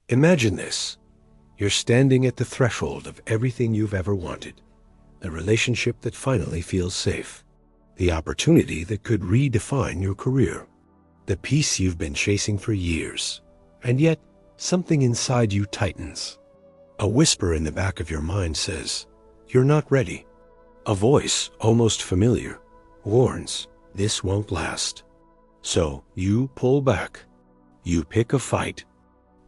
Imagine this. You're standing at the threshold of everything you've ever wanted. The relationship that finally feels safe. The opportunity that could redefine your career. The peace you've been chasing for years. And yet, something inside you tightens. A whisper in the back of your mind says, "You're not ready." A voice, almost familiar, warns, "This won't last." So you pull back. You pick a fight.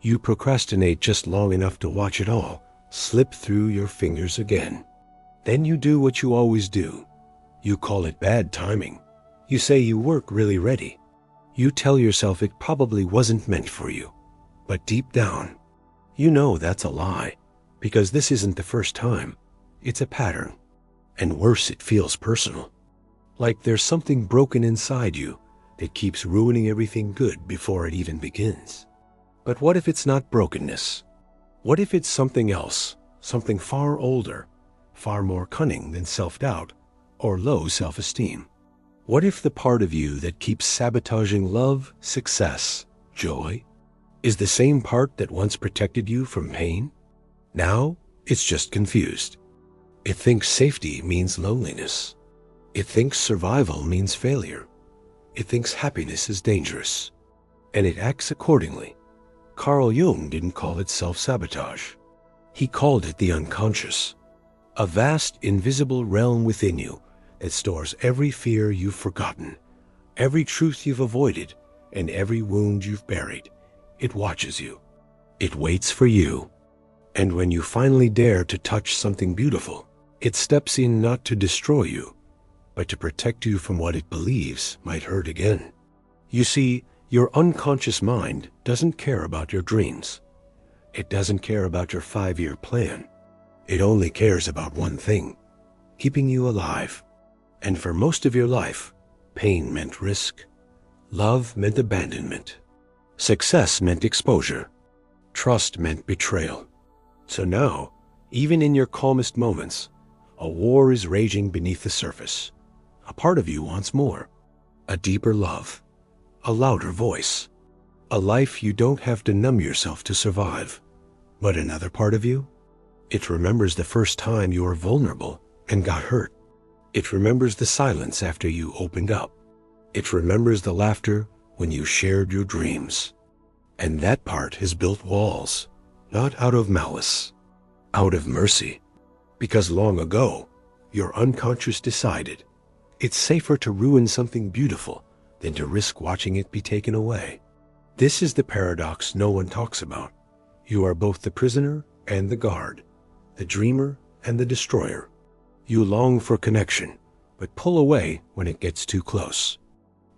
You procrastinate just long enough to watch it all slip through your fingers again. Then you do what you always do. You call it bad timing. You say you weren't really ready. You tell yourself it probably wasn't meant for you. But deep down, you know that's a lie, because this isn't the first time. It's a pattern. And worse, it feels personal. Like there's something broken inside you that keeps ruining everything good before it even begins. But what if it's not brokenness? What if it's something else, something far older, far more cunning than self-doubt or low self-esteem? What if the part of you that keeps sabotaging love, success, joy, is the same part that once protected you from pain? Now, it's just confused. It thinks safety means loneliness. It thinks survival means failure. It thinks happiness is dangerous. And it acts accordingly. Carl Jung didn't call it self-sabotage. He called it the unconscious. A vast, invisible realm within you that stores every fear you've forgotten, every truth you've avoided, and every wound you've buried. It watches you. It waits for you. And when you finally dare to touch something beautiful, it steps in not to destroy you, but to protect you from what it believes might hurt again. You see, your unconscious mind doesn't care about your dreams. It doesn't care about your 5-year plan. It only cares about one thing, keeping you alive. And for most of your life, pain meant risk. Love meant abandonment. Success meant exposure. Trust meant betrayal. So now, even in your calmest moments, a war is raging beneath the surface. A part of you wants more. A deeper love. A louder voice. A life you don't have to numb yourself to survive. But another part of you? It remembers the first time you were vulnerable and got hurt. It remembers the silence after you opened up. It remembers the laughter when you shared your dreams. And that part has built walls, not out of malice, out of mercy. Because long ago, your unconscious decided it's safer to ruin something beautiful than to risk watching it be taken away. This is the paradox no one talks about. You are both the prisoner and the guard, the dreamer and the destroyer. You long for connection, but pull away when it gets too close.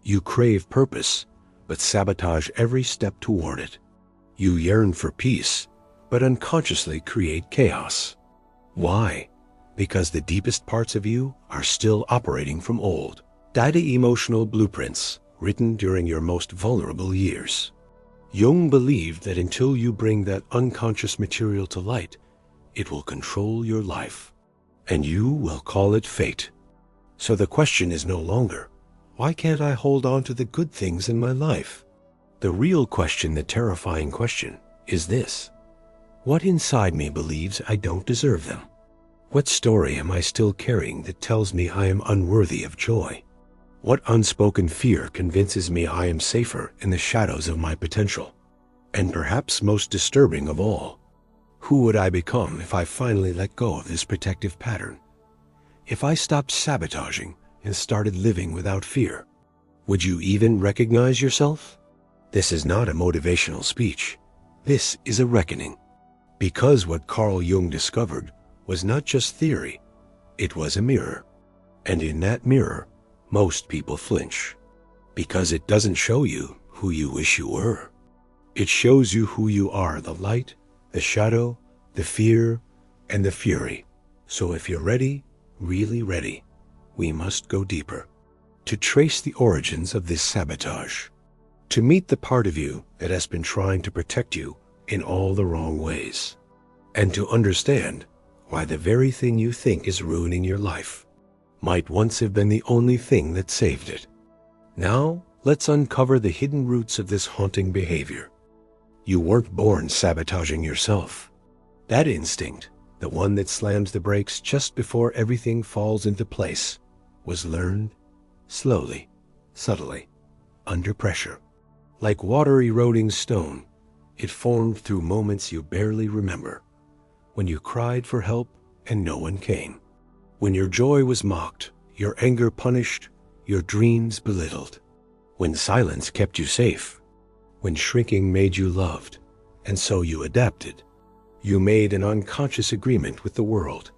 You crave purpose, but sabotage every step toward it. You yearn for peace, but unconsciously create chaos. Why? Because the deepest parts of you are still operating from old, data emotional blueprints written during your most vulnerable years. Jung believed that until you bring that unconscious material to light, it will control your life, and you will call it fate. So the question is no longer, why can't I hold on to the good things in my life? The real question, the terrifying question, is this: what inside me believes I don't deserve them? What story am I still carrying that tells me I am unworthy of joy? What unspoken fear convinces me I am safer in the shadows of my potential? And perhaps most disturbing of all, who would I become if I finally let go of this protective pattern? If I stopped sabotaging and started living without fear, would you even recognize yourself? This is not a motivational speech. This is a reckoning. Because what Carl Jung discovered was not just theory, it was a mirror. And in that mirror, most people flinch. Because it doesn't show you who you wish you were. It shows you who you are, the light, the shadow, the fear, and the fury. So if you're ready, really ready, we must go deeper. To trace the origins of this sabotage. To meet the part of you that has been trying to protect you in all the wrong ways. And to understand why the very thing you think is ruining your life might once have been the only thing that saved it. Now, let's uncover the hidden roots of this haunting behavior. You weren't born sabotaging yourself. That instinct, the one that slams the brakes just before everything falls into place, was learned slowly, subtly, under pressure. Like water eroding stone, it formed through moments you barely remember. When you cried for help and no one came. When your joy was mocked, your anger punished, your dreams belittled. When silence kept you safe. When shrinking made you loved, and so you adapted. You made an unconscious agreement with the world.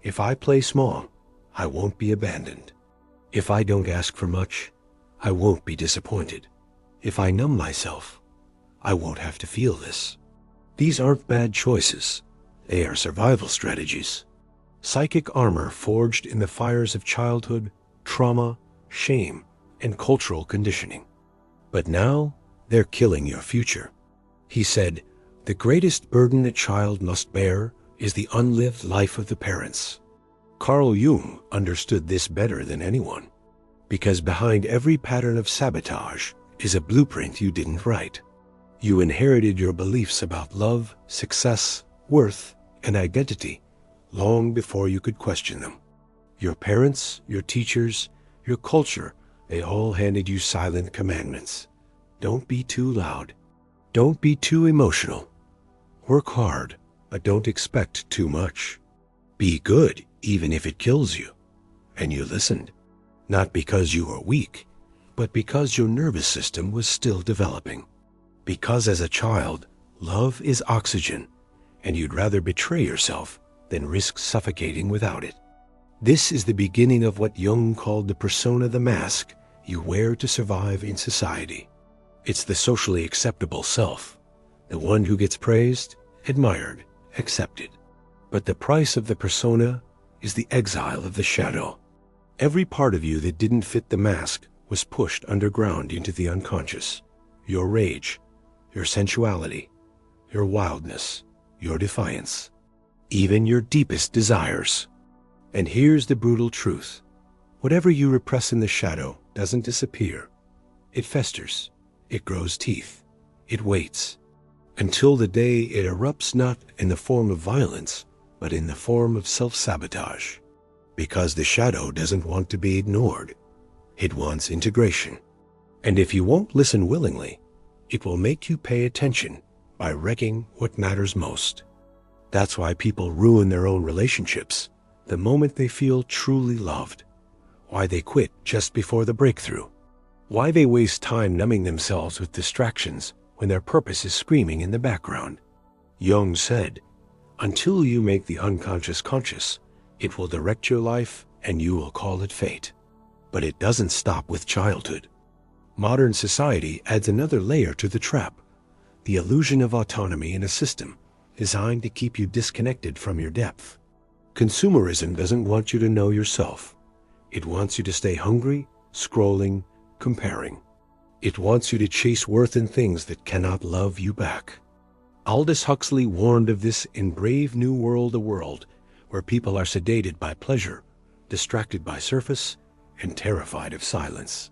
If I play small, I won't be abandoned. If I don't ask for much, I won't be disappointed. If I numb myself, I won't have to feel this. These aren't bad choices. They are survival strategies. Psychic armor forged in the fires of childhood, trauma, shame, and cultural conditioning. But now, they're killing your future. He said, "The greatest burden a child must bear is the unlived life of the parents." Carl Jung understood this better than anyone, because behind every pattern of sabotage is a blueprint you didn't write. You inherited your beliefs about love, success, worth, and identity long before you could question them. Your parents, your teachers, your culture, they all handed you silent commandments. Don't be too loud. Don't be too emotional. Work hard, but don't expect too much. Be good, even if it kills you. And you listened, not because you were weak, but because your nervous system was still developing. Because as a child, love is oxygen, and you'd rather betray yourself than risk suffocating without it. This is the beginning of what Jung called the persona, the mask you wear to survive in society. It's the socially acceptable self, the one who gets praised, admired, accepted. But the price of the persona is the exile of the shadow. Every part of you that didn't fit the mask was pushed underground into the unconscious. Your rage, your sensuality, your wildness, your defiance, even your deepest desires. And here's the brutal truth. Whatever you repress in the shadow doesn't disappear. It festers. It grows teeth. It waits. Until the day it erupts not in the form of violence, but in the form of self-sabotage. Because the shadow doesn't want to be ignored. It wants integration. And if you won't listen willingly, it will make you pay attention by wrecking what matters most. That's why people ruin their own relationships the moment they feel truly loved. Why they quit just before the breakthrough. Why they waste time numbing themselves with distractions when their purpose is screaming in the background. Jung said, "Until you make the unconscious conscious, it will direct your life and you will call it fate." But it doesn't stop with childhood. Modern society adds another layer to the trap, the illusion of autonomy in a system designed to keep you disconnected from your depth. Consumerism doesn't want you to know yourself. It wants you to stay hungry, scrolling, comparing. It wants you to chase worth in things that cannot love you back. Aldous Huxley warned of this in Brave New World, a world where people are sedated by pleasure, distracted by surface, and terrified of silence.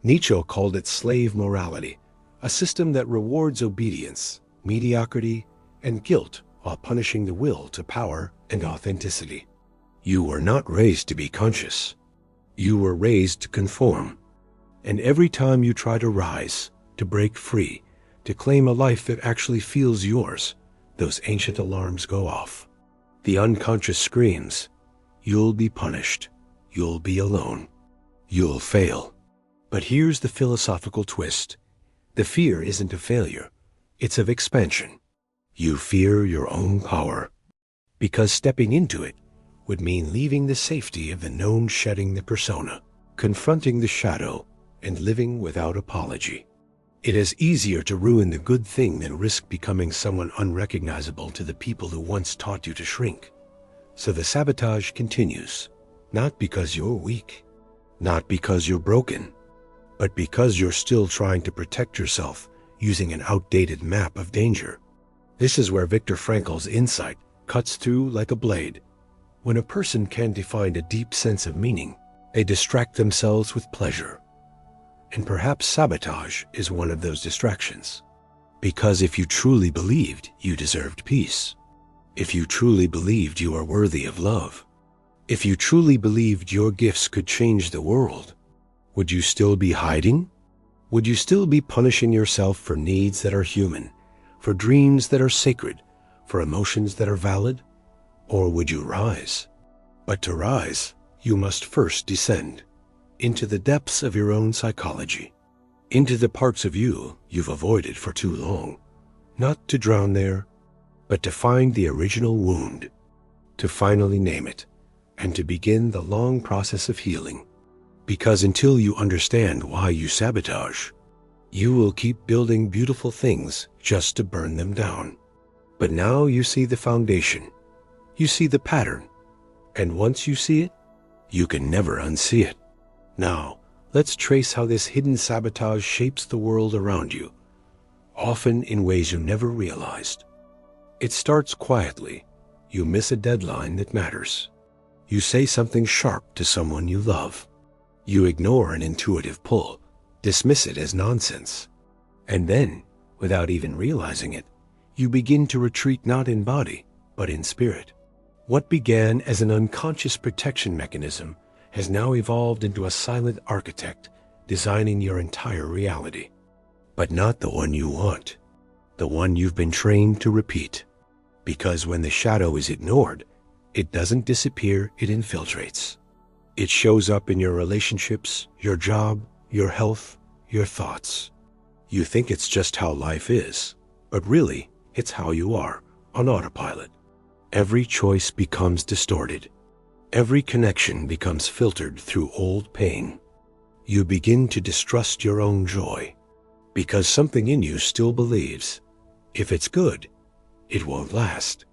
Nietzsche called it slave morality, a system that rewards obedience, mediocrity, and guilt while punishing the will to power and authenticity. You were not raised to be conscious. You were raised to conform. And every time you try to rise, to break free, to claim a life that actually feels yours, those ancient alarms go off. The unconscious screams, "You'll be punished. You'll be alone. You'll fail." But here's the philosophical twist. The fear isn't of failure. It's of expansion. You fear your own power. Because stepping into it would mean leaving the safety of the known, shedding the persona, confronting the shadow, and living without apology. It is easier to ruin the good thing than risk becoming someone unrecognizable to the people who once taught you to shrink. So the sabotage continues, not because you're weak, not because you're broken, but because you're still trying to protect yourself using an outdated map of danger. This is where Viktor Frankl's insight cuts through like a blade. When a person can't find a deep sense of meaning, they distract themselves with pleasure. And perhaps sabotage is one of those distractions. Because if you truly believed you deserved peace, if you truly believed you are worthy of love, if you truly believed your gifts could change the world, would you still be hiding? Would you still be punishing yourself for needs that are human, for dreams that are sacred, for emotions that are valid? Or would you rise? But to rise, you must first descend into the depths of your own psychology, into the parts of you you've avoided for too long, not to drown there, but to find the original wound, to finally name it, and to begin the long process of healing. Because until you understand why you sabotage, you will keep building beautiful things just to burn them down. But now you see the foundation, you see the pattern, and once you see it, you can never unsee it. Now, let's trace how this hidden sabotage shapes the world around you, often in ways you never realized. It starts quietly. You miss a deadline that matters. You say something sharp to someone you love. You ignore an intuitive pull, dismiss it as nonsense. And then, without even realizing it, you begin to retreat not in body, but in spirit. What began as an unconscious protection mechanism has now evolved into a silent architect designing your entire reality. But not the one you want, the one you've been trained to repeat. Because when the shadow is ignored, it doesn't disappear, it infiltrates. It shows up in your relationships, your job, your health, your thoughts. You think it's just how life is, but really, it's how you are, on autopilot. Every choice becomes distorted. Every connection becomes filtered through old pain. You begin to distrust your own joy, because something in you still believes, if it's good, it won't last.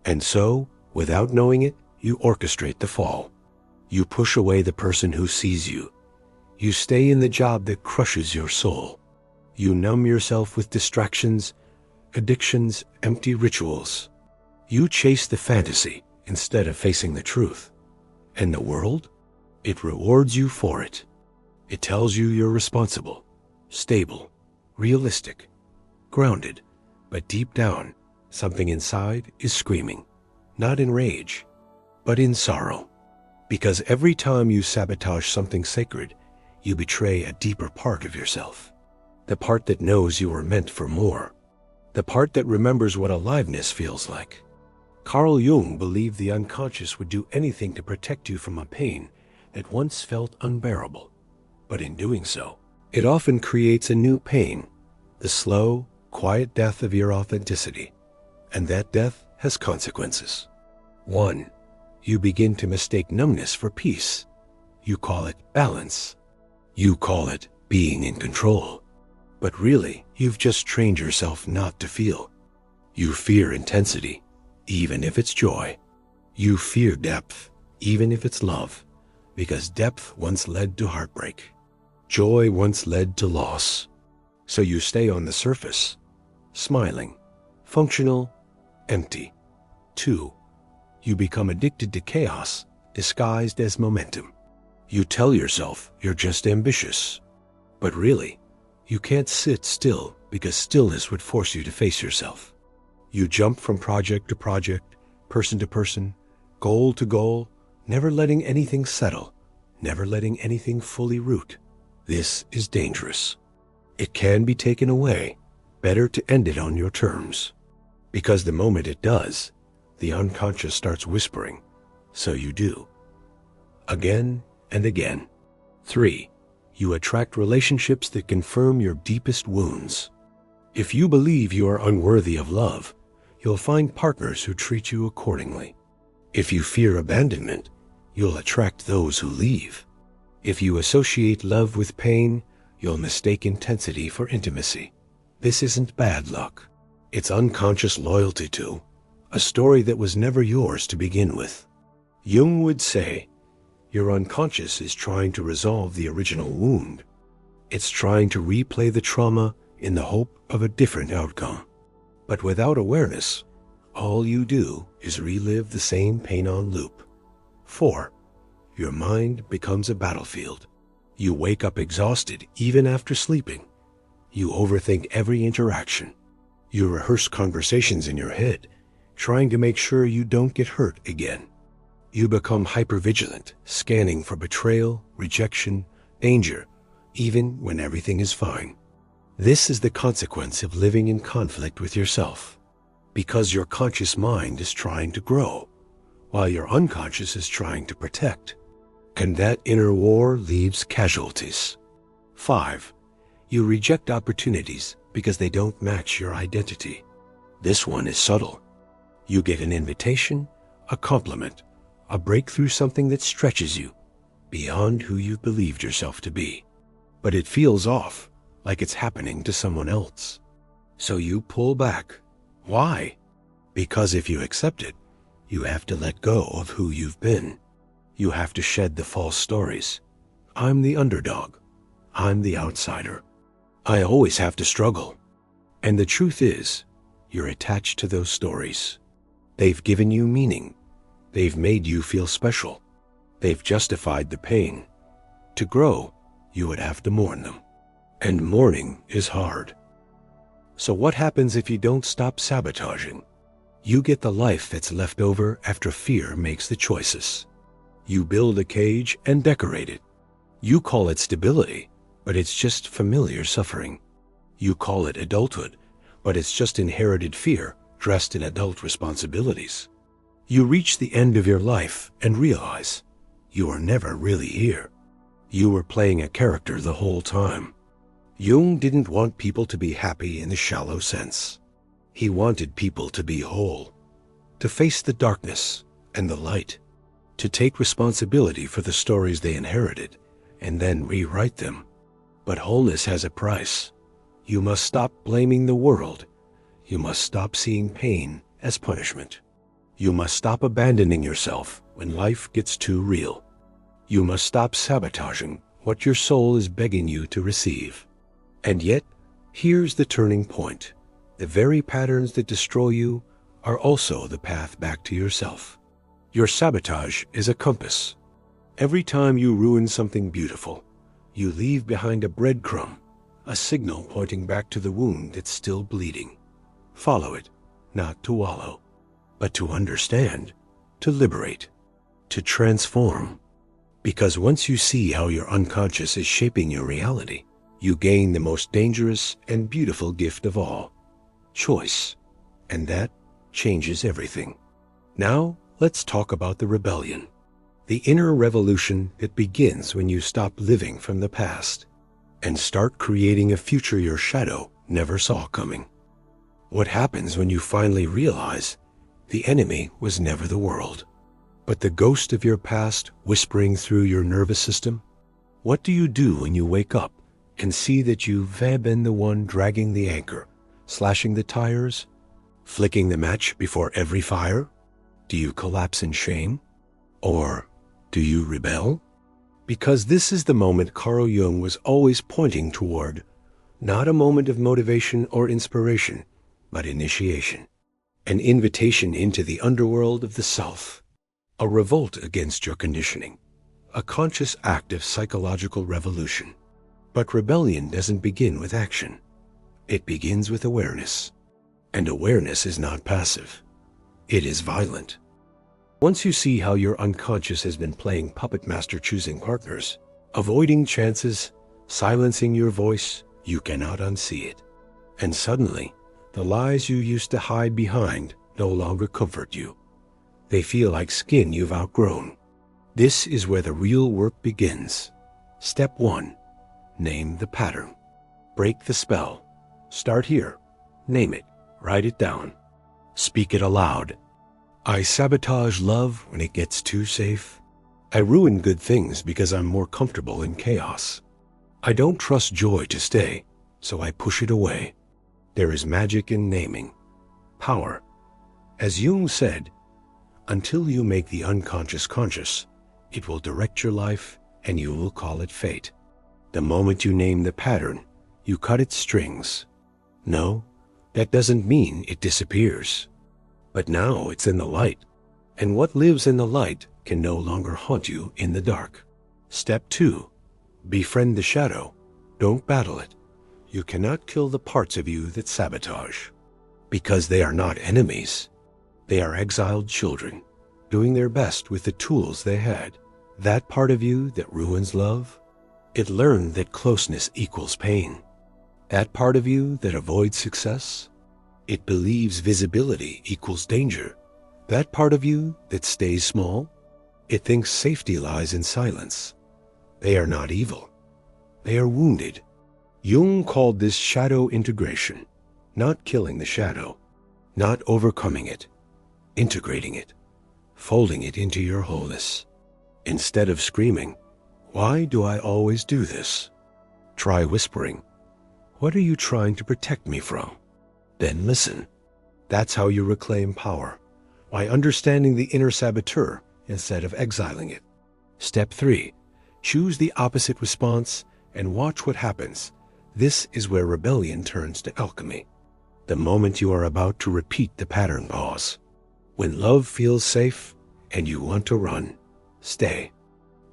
And so, without knowing it, you orchestrate the fall. You push away the person who sees you. You stay in the job that crushes your soul. You numb yourself with distractions, addictions, empty rituals. You chase the fantasy instead of facing the truth. And the world? It rewards you for it. It tells you you're responsible, stable, realistic, grounded, but deep down, something inside is screaming, not in rage, but in sorrow. Because every time you sabotage something sacred, you betray a deeper part of yourself. The part that knows you were meant for more. The part that remembers what aliveness feels like. Carl Jung believed the unconscious would do anything to protect you from a pain that once felt unbearable. But in doing so, it often creates a new pain, the slow, quiet death of your authenticity. And that death has consequences. 1. You begin to mistake numbness for peace. You call it balance. You call it being in control. But really, you've just trained yourself not to feel. You fear intensity, even if it's joy. You fear depth, even if it's love, because depth once led to heartbreak. Joy once led to loss. So you stay on the surface, smiling, functional, empty. 2. You become addicted to chaos, disguised as momentum. You tell yourself you're just ambitious. But really, you can't sit still because stillness would force you to face yourself. You jump from project to project, person to person, goal to goal, never letting anything settle, never letting anything fully root. This is dangerous. It can be taken away. Better to end it on your terms. Because the moment it does, the unconscious starts whispering, so you do. Again and again. 3. You attract relationships that confirm your deepest wounds. If you believe you are unworthy of love, you'll find partners who treat you accordingly. If you fear abandonment, you'll attract those who leave. If you associate love with pain, you'll mistake intensity for intimacy. This isn't bad luck. It's unconscious loyalty to a story that was never yours to begin with. Jung would say, your unconscious is trying to resolve the original wound. It's trying to replay the trauma in the hope of a different outcome. But without awareness, all you do is relive the same pain on loop. 4. Your mind becomes a battlefield. You wake up exhausted even after sleeping. You overthink every interaction. You rehearse conversations in your head, trying to make sure you don't get hurt again. You become hypervigilant, scanning for betrayal, rejection, danger, even when everything is fine. This is the consequence of living in conflict with yourself, because your conscious mind is trying to grow, while your unconscious is trying to protect. And that inner war leaves casualties. 5. You reject opportunities because they don't match your identity. This one is subtle. You get an invitation, a compliment, a break through something that stretches you beyond who you've believed yourself to be. But it feels off, like it's happening to someone else. So you pull back. Why? Because if you accept it, you have to let go of who you've been. You have to shed the false stories. I'm the underdog. I'm the outsider. I always have to struggle. And the truth is, you're attached to those stories. They've given you meaning. They've made you feel special. They've justified the pain. To grow, you would have to mourn them. And mourning is hard. So what happens if you don't stop sabotaging? You get the life that's left over after fear makes the choices. You build a cage and decorate it. You call it stability, but it's just familiar suffering. You call it adulthood, but it's just inherited fear dressed in adult responsibilities. You reach the end of your life and realize you are never really here. You were playing a character the whole time. Jung didn't want people to be happy in the shallow sense. He wanted people to be whole, to face the darkness and the light, to take responsibility for the stories they inherited and then rewrite them. But wholeness has a price. You must stop blaming the world. You must stop seeing pain as punishment. You must stop abandoning yourself when life gets too real. You must stop sabotaging what your soul is begging you to receive. And yet, here's the turning point. The very patterns that destroy you are also the path back to yourself. Your sabotage is a compass. Every time you ruin something beautiful, you leave behind a breadcrumb, a signal pointing back to the wound that's still bleeding. Follow it, not to wallow, but to understand, to liberate, to transform. Because once you see how your unconscious is shaping your reality, you gain the most dangerous and beautiful gift of all, choice. And that changes everything. Now, let's talk about the rebellion. The inner revolution that begins when you stop living from the past and start creating a future your shadow never saw coming. What happens when you finally realize the enemy was never the world, but the ghost of your past whispering through your nervous system? What do you do when you wake up and see that you've been the one dragging the anchor, slashing the tires, flicking the match before every fire? Do you collapse in shame? Or do you rebel? Because this is the moment Carl Jung was always pointing toward, not a moment of motivation or inspiration, but initiation. An invitation into the underworld of the self. A revolt against your conditioning. A conscious act of psychological revolution. But rebellion doesn't begin with action. It begins with awareness. And awareness is not passive. It is violent. Once you see how your unconscious has been playing puppet master choosing partners, avoiding chances, silencing your voice, you cannot unsee it. And suddenly, the lies you used to hide behind no longer comfort you. They feel like skin you've outgrown. This is where the real work begins. Step 1. Name the pattern. Break the spell. Start here. Name it. Write it down. Speak it aloud. I sabotage love when it gets too safe. I ruin good things because I'm more comfortable in chaos. I don't trust joy to stay, so I push it away. There is magic in naming. Power. As Jung said, until you make the unconscious conscious, it will direct your life and you will call it fate. The moment you name the pattern, you cut its strings. No, that doesn't mean it disappears. But now it's in the light, and what lives in the light can no longer haunt you in the dark. Step 2. Befriend the shadow. Don't battle it. You cannot kill the parts of you that sabotage. because they are not enemies. They are exiled children, doing their best with the tools they had. That part of you that ruins love, it learned that closeness equals pain. That part of you that avoids success, it believes visibility equals danger. That part of you that stays small, it thinks safety lies in silence. They are not evil. They are wounded. Jung called this shadow integration, not killing the shadow, not overcoming it, integrating it, folding it into your wholeness. Instead of screaming, "Why do I always do this?" try whispering, "What are you trying to protect me from?" Then listen. That's how you reclaim power, by understanding the inner saboteur instead of exiling it. Step 3. Choose the opposite response and watch what happens. This is where rebellion turns to alchemy. The moment you are about to repeat the pattern, pause. When love feels safe and you want to run, stay.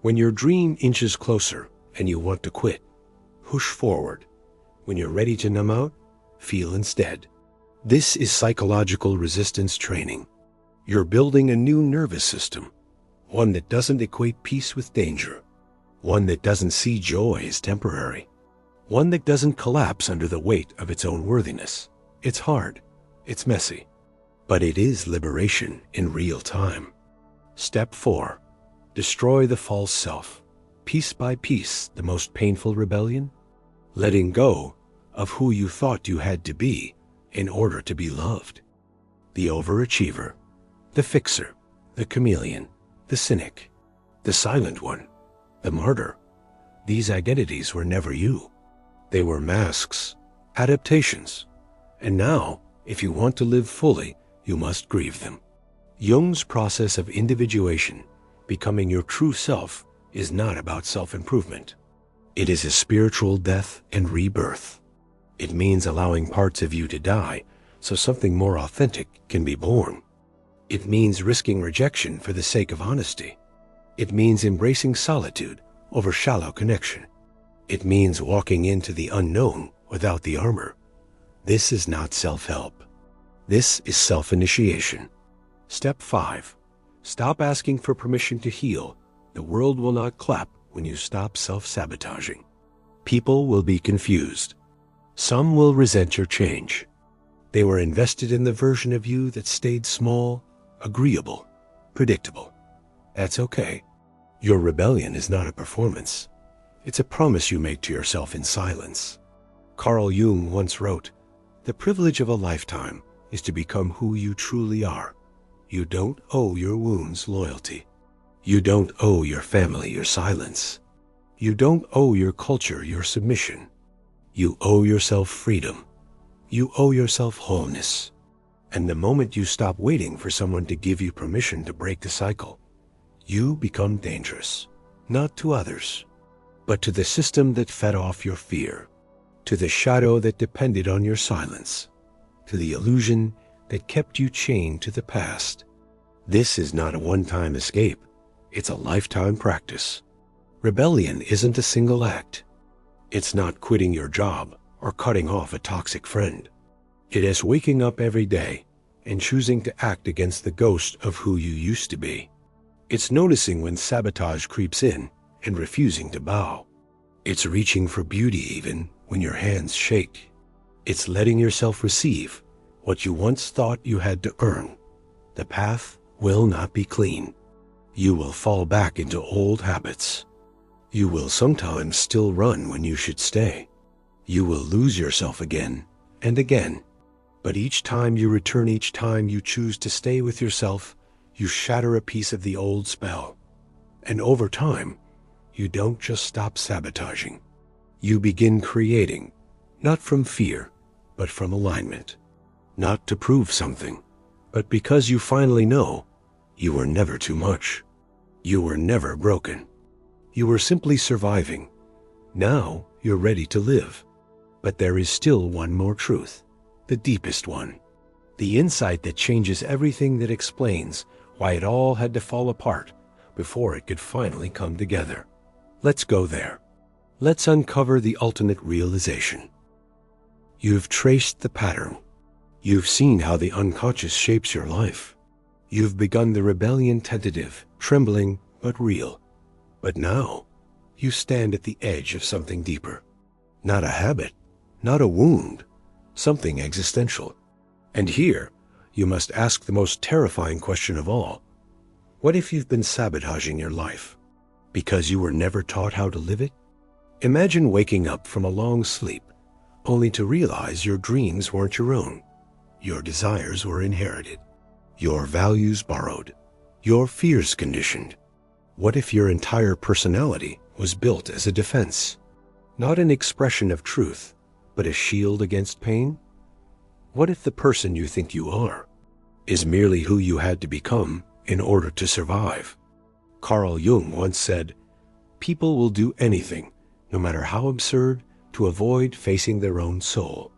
When your dream inches closer and you want to quit, push forward. When you're ready to numb out, feel instead. This is psychological resistance training. You're building a new nervous system, one that doesn't equate peace with danger, one that doesn't see joy as temporary, one that doesn't collapse under the weight of its own worthiness. It's hard, it's messy, but it is liberation in real time. Step 4. Destroy the false self. Piece by piece, the most painful rebellion, letting go of who you thought you had to be in order to be loved. The overachiever, the fixer, the chameleon, the cynic, the silent one, the martyr. These identities were never you. They were masks, adaptations. And now, if you want to live fully, you must grieve them. Jung's process of individuation, becoming your true self, is not about self-improvement. It is a spiritual death and rebirth. It means allowing parts of you to die so something more authentic can be born. It means risking rejection for the sake of honesty. It means embracing solitude over shallow connection. It means walking into the unknown without the armor. This is not self-help. This is self-initiation. Step 5. Stop asking for permission to heal. The world will not clap when you stop self-sabotaging. People will be confused. Some will resent your change. They were invested in the version of you that stayed small, agreeable, predictable. That's okay. Your rebellion is not a performance. It's a promise you make to yourself in silence. Carl Jung once wrote, "The privilege of a lifetime is to become who you truly are. You don't owe your wounds loyalty. You don't owe your family your silence. You don't owe your culture your submission. You owe yourself freedom. You owe yourself wholeness." And the moment you stop waiting for someone to give you permission to break the cycle, you become dangerous, not to others, but to the system that fed off your fear, to the shadow that depended on your silence, to the illusion that kept you chained to the past. This is not a one-time escape. It's a lifetime practice. Rebellion isn't a single act. It's not quitting your job or cutting off a toxic friend. It is waking up every day and choosing to act against the ghost of who you used to be. It's noticing when sabotage creeps in and refusing to bow. It's reaching for beauty even when your hands shake. It's letting yourself receive what you once thought you had to earn. The path will not be clean. You will fall back into old habits. You will sometimes still run when you should stay. You will lose yourself again and again. But each time you return, each time you choose to stay with yourself, you shatter a piece of the old spell. And over time, you don't just stop sabotaging. You begin creating, not from fear, but from alignment. Not to prove something, but because you finally know you were never too much. You were never broken. You were simply surviving. Now you're ready to live. But there is still one more truth, the deepest one. The insight that changes everything, that explains why it all had to fall apart before it could finally come together. Let's go there. Let's uncover the ultimate realization. You've traced the pattern. You've seen how the unconscious shapes your life. You've begun the rebellion tentative, trembling, but real. But now, you stand at the edge of something deeper. Not a habit, not a wound, something existential. And here, you must ask the most terrifying question of all. What if you've been sabotaging your life because you were never taught how to live it? Imagine waking up from a long sleep, only to realize your dreams weren't your own. Your desires were inherited, your values borrowed, your fears conditioned. What if your entire personality was built as a defense? Not an expression of truth, but a shield against pain? What if the person you think you are is merely who you had to become in order to survive? Carl Jung once said, "People will do anything, no matter how absurd, to avoid facing their own soul.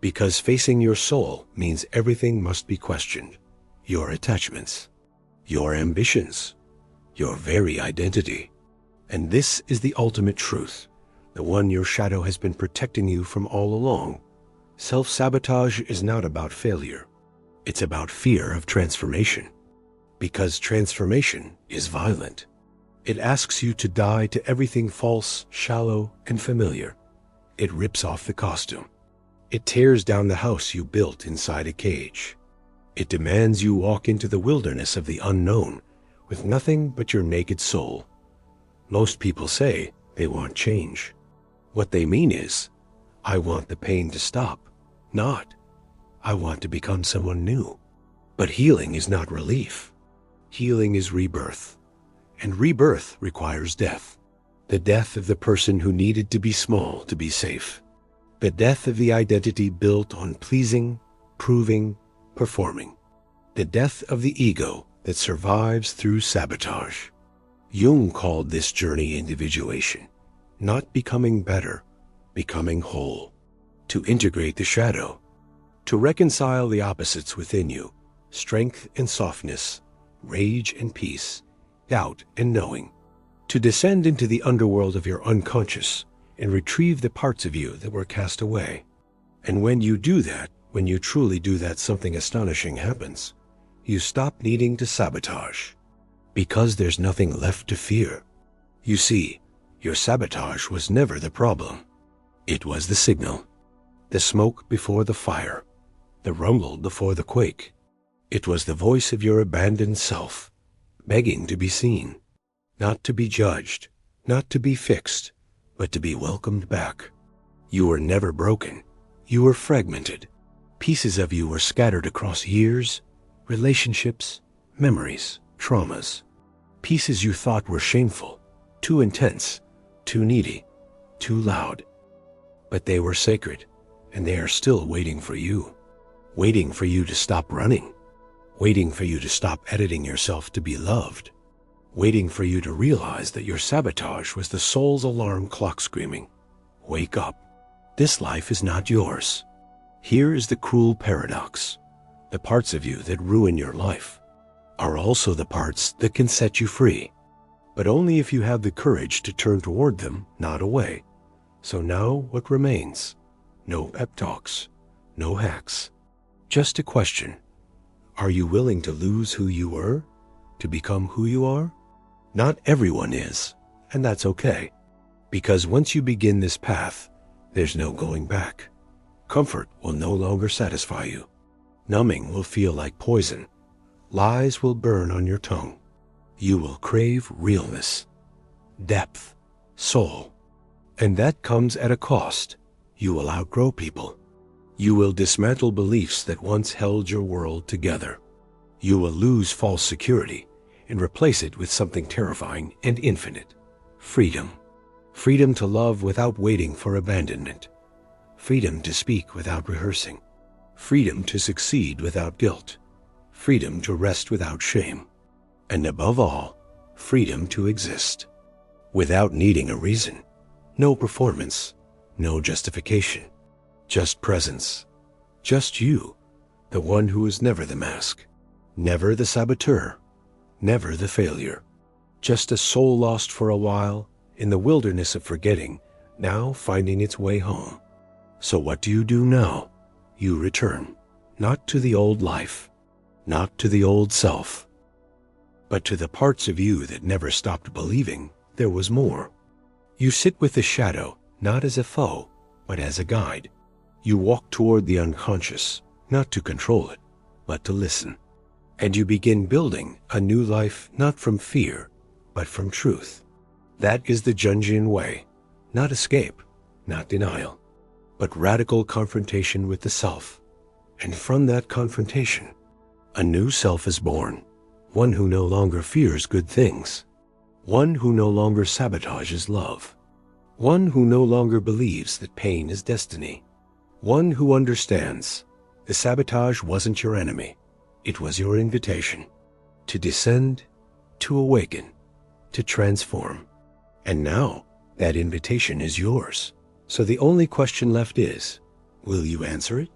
Because facing your soul means everything must be questioned. Your attachments, your ambitions, your very identity. And this is the ultimate truth, the one your shadow has been protecting you from all along. Self-sabotage is not about failure. It's about fear of transformation. Because transformation is violent. It asks you to die to everything false, shallow, and familiar. It rips off the costume. It tears down the house you built inside a cage. It demands you walk into the wilderness of the unknown with nothing but your naked soul. Most people say they want change. What they mean is, I want the pain to stop, not, I want to become someone new. But healing is not relief. Healing is rebirth. And rebirth requires death. The death of the person who needed to be small to be safe. The death of the identity built on pleasing, proving, performing. The death of the ego that survives through sabotage. Jung called this journey individuation, not becoming better, becoming whole. To integrate the shadow, to reconcile the opposites within you, strength and softness, rage and peace, doubt and knowing. To descend into the underworld of your unconscious and retrieve the parts of you that were cast away. And when you do that, when you truly do that, something astonishing happens. You stop needing to sabotage, because there's nothing left to fear. You see, your sabotage was never the problem. It was the signal, the smoke before the fire, the rumble before the quake. It was the voice of your abandoned self, begging to be seen, not to be judged, not to be fixed, but to be welcomed back. You were never broken. You were fragmented. Pieces of you were scattered across years, relationships, memories, traumas. Pieces you thought were shameful, too intense, too needy, too loud. But they were sacred, and they are still waiting for you to stop running, waiting for you to stop editing yourself to be loved, waiting for you to realize that your sabotage was the soul's alarm clock screaming, "Wake up. This life is not yours." Here is the cruel paradox. The parts of you that ruin your life are also the parts that can set you free, but only if you have the courage to turn toward them, not away. So now what remains? No pep talks, no hacks. Just a question. Are you willing to lose who you were to become who you are? Not everyone is, and that's okay. Because once you begin this path, there's no going back. Comfort will no longer satisfy you. Numbing will feel like poison. Lies will burn on your tongue. You will crave realness, depth, soul. And that comes at a cost. You will outgrow people. You will dismantle beliefs that once held your world together. You will lose false security and replace it with something terrifying and infinite. Freedom. Freedom to love without waiting for abandonment. Freedom to speak without rehearsing. Freedom to succeed without guilt. Freedom to rest without shame. And above all, freedom to exist. Without needing a reason. No performance. No justification. Just presence. Just you, the one who is never the mask. Never the saboteur. Never the failure. Just a soul lost for a while in the wilderness of forgetting, now finding its way home. So what do you do now? You return, Not to the old life, not to the old self, but to the parts of you that never stopped believing there was more. You sit with the shadow, not as a foe, but as a guide. You walk toward the unconscious, not to control it, but to listen. And you begin building a new life not from fear, but from truth. That is the Jungian way, not escape, not denial, but radical confrontation with the self. And from that confrontation, a new self is born, one who no longer fears good things, one who no longer sabotages love, one who no longer believes that pain is destiny, one who understands the sabotage wasn't your enemy, it was your invitation to descend, to awaken, to transform. And now that invitation is yours. So the only question left is, will you answer it?